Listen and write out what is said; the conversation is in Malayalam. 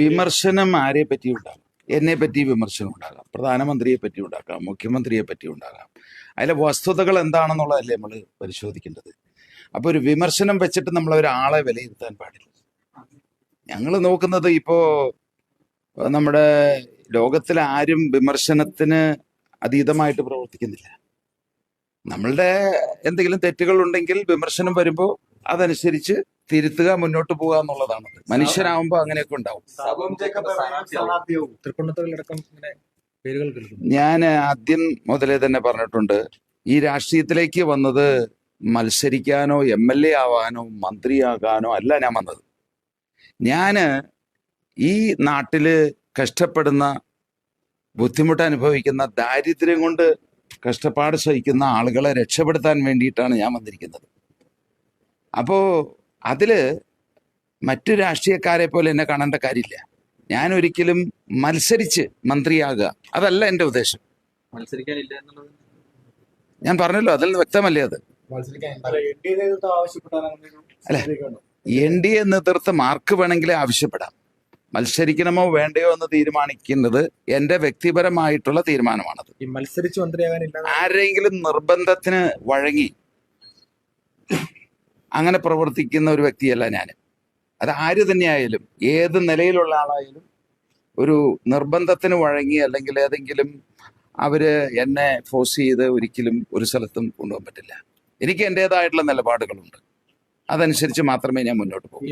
വിമർശനം ആരെ പറ്റി ഉണ്ടാകാം? എന്നെ പറ്റി വിമർശനം ഉണ്ടാകാം, പ്രധാനമന്ത്രിയെ പറ്റി ഉണ്ടാകാം, മുഖ്യമന്ത്രിയെ പറ്റി ഉണ്ടാകാം. അതിലെ വസ്തുതകൾ എന്താണെന്നുള്ളതല്ലേ നമ്മൾ പരിശോധിക്കേണ്ടത്. അപ്പൊ ഒരു വിമർശനം വെച്ചിട്ട് നമ്മൾ ഒരാളെ വിലയിരുത്താൻ പാടില്ല. ഞങ്ങൾ നോക്കുന്നത് ഇപ്പോ നമ്മുടെ ലോകത്തിൽ ആരും വിമർശനത്തിന് അതീതമായിട്ട് പ്രവർത്തിക്കുന്നില്ല. നമ്മളുടെ എന്തെങ്കിലും തെറ്റുകൾ ഉണ്ടെങ്കിൽ വിമർശനം വരുമ്പോൾ അതനുസരിച്ച് തിരുത്തുക, മുന്നോട്ട് പോകുക എന്നുള്ളതാണ്. മനുഷ്യരാകുമ്പോൾ അങ്ങനെയൊക്കെ ഉണ്ടാവും. ഞാൻ ആദ്യം മുതലേ തന്നെ പറഞ്ഞിട്ടുണ്ട്, ഈ രാഷ്ട്രീയത്തിലേക്ക് വന്നത് മത്സരിക്കാനോ MLA ആവാനോ മന്ത്രിയാകാനോ അല്ല ഞാൻ വന്നത്. ഞാന് ഈ നാട്ടില് കഷ്ടപ്പെടുന്ന, ബുദ്ധിമുട്ട് അനുഭവിക്കുന്ന, ദാരിദ്ര്യം കൊണ്ട് കഷ്ടപ്പാട് സഹിക്കുന്ന ആളുകളെ രക്ഷപ്പെടുത്താൻ വേണ്ടിയിട്ടാണ് ഞാൻ വന്നിരിക്കുന്നത്. അപ്പോ അതില് മറ്റു രാഷ്ട്രീയക്കാരെ പോലെ എന്നെ കാണേണ്ട കാര്യമില്ല. ഞാൻ ഒരിക്കലും മത്സരിച്ച് മന്ത്രിയാകുക അതല്ല എൻ്റെ ഉദ്ദേശം. ഞാൻ പറഞ്ഞല്ലോ, അതിൽ നിന്ന് വ്യക്തമല്ലേ അത്. അല്ല, NDA നേതൃത്വം ആർക്ക് വേണമെങ്കിലും ആവശ്യപ്പെടാം. മത്സരിക്കണമോ വേണ്ടയോ എന്ന് തീരുമാനിക്കുന്നത് എൻ്റെ വ്യക്തിപരമായിട്ടുള്ള തീരുമാനമാണത്. ആരെങ്കിലും നിർബന്ധത്തിന് വഴങ്ങി അങ്ങനെ പ്രവർത്തിക്കുന്ന ഒരു വ്യക്തിയല്ല ഞാൻ. അത് ആര് തന്നെയായാലും, ഏത് നിലയിലുള്ള ആളായാലും ഒരു നിർബന്ധത്തിന് വഴങ്ങി അല്ലെങ്കിൽ ഏതെങ്കിലും അവര് എന്നെ ഫോഴ്സ് ചെയ്ത് ഒരിക്കലും ഒരു സ്ഥലത്തും കൊണ്ടുപോകാൻ പറ്റില്ല. എനിക്ക് എൻ്റെതായിട്ടുള്ള നിലപാടുകളുണ്ട്, അതനുസരിച്ച് മാത്രമേ ഞാൻ മുന്നോട്ട് പോകും.